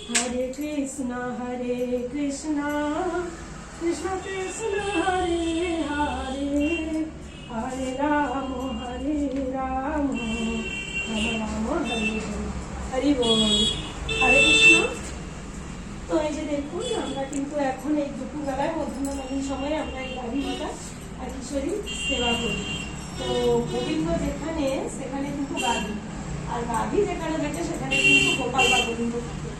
हरे कृष्णा कृष्ण कृष्ण हरे हरे हरे राम राम राम हरे हरे हरि बोल। हरे कृष्ण। তো এই যে দেখুন আমরা কিন্তু এখন এই দুপুরবেলায় মধ্যাহ্নকালীন সময়ে আমরা এই গাভী মাতা আর কিশোরী সেবা করি। তো গোবিন্দ যেখানে সেখানে কিন্তু গাভী, আর গাভী যেখানে থাকে সেখানে কিন্তু গোপাল বা গোবিন্দ থাকে।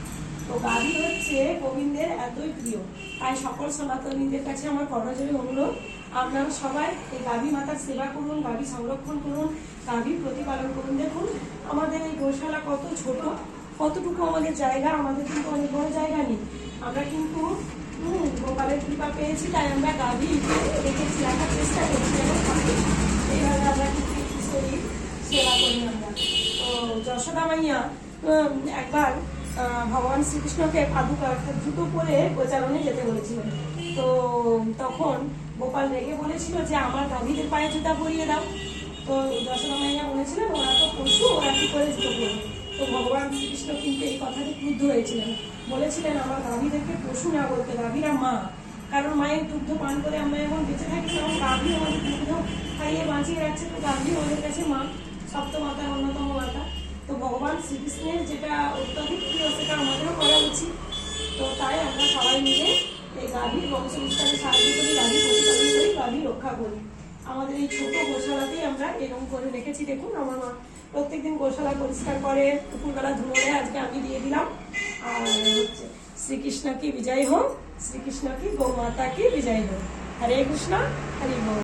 তো গাভী হচ্ছে গোবিন্দের এতই প্রিয়, তাই সকল সনাতনীদের কাছে আমার করজোড়ে অনুরোধ, আপনারা সবাই এই গাভী মাতার সেবা করুন, গাভী সংরক্ষণ করুন, গাভী প্রতিপালন করুন। দেখুন আমাদের এই গোশালা কত ছোট, কতটুকু আমাদের জায়গা, আমাদের কিন্তু অনেক বড় জায়গা নেই। আমরা কিন্তু গোপালের কৃপা পেয়েছি, তাই আমরা গাভী রেখেছি, রাখার চেষ্টা করছি এবং এইভাবে আমরা কিন্তু কিশোরী সেবা করি আমরা। তো যশোদা মাইয়া একবার ভগবান শ্রীকৃষ্ণকে পাদুকা অর্থাৎ জুতো পরে গোচারণে যেতে বলেছিলেন। তো তখন গোপাল রেগে বলেছিল যে আমার গাভীদের পায়ে জুতা পরিয়ে দাও। তো যশোদা মাইয়া বলেছিলেন ওরা তো পশু, ওরা কি করে জুতো পরবে। তো ভগবান শ্রীকৃষ্ণ কিন্তু এই কথাতে ক্রুদ্ধ হয়েছিলেন, বলেছিলেন আমার গাভীদেরকে পশু না বলতে, গাভীরা মা, কারণ মায়ের দুগ্ধ পান করে আমরা এখন বেঁচে থাকি, কারণ গাভী আমাদের দুগ্ধ খাইয়ে বাঁচিয়ে রাখছে। তো গাভী আমাদের কাছে মা, সপ্তমাতার অন্যতম মাতা। তো ভগবান শ্রীকৃষ্ণের যেটা অত্যাধিক প্রিয় সেটা আমাদেরও করা উচিত। তো তাই আমরা সবাই মিলে এই গাভীর বংশ বিস্তারে সাহায্য করি, গাভী প্রতিপালন করি, গাভী রক্ষা করি। আমাদের এই ছোট গোশালাতেই আমরা এরকম করে রেখেছি। দেখুন আমার মা প্রত্যেকদিন গোশালা পরিষ্কার করে, দুপুরবেলা ধুলো দেয়, আজকে আমি দিয়ে দিলাম। আর হচ্ছে শ্রীকৃষ্ণ কি বিজয় হোক, শ্রীকৃষ্ণ কি গৌ মাতা কি বিজয় হোক। হরে কৃষ্ণ, হরি বল।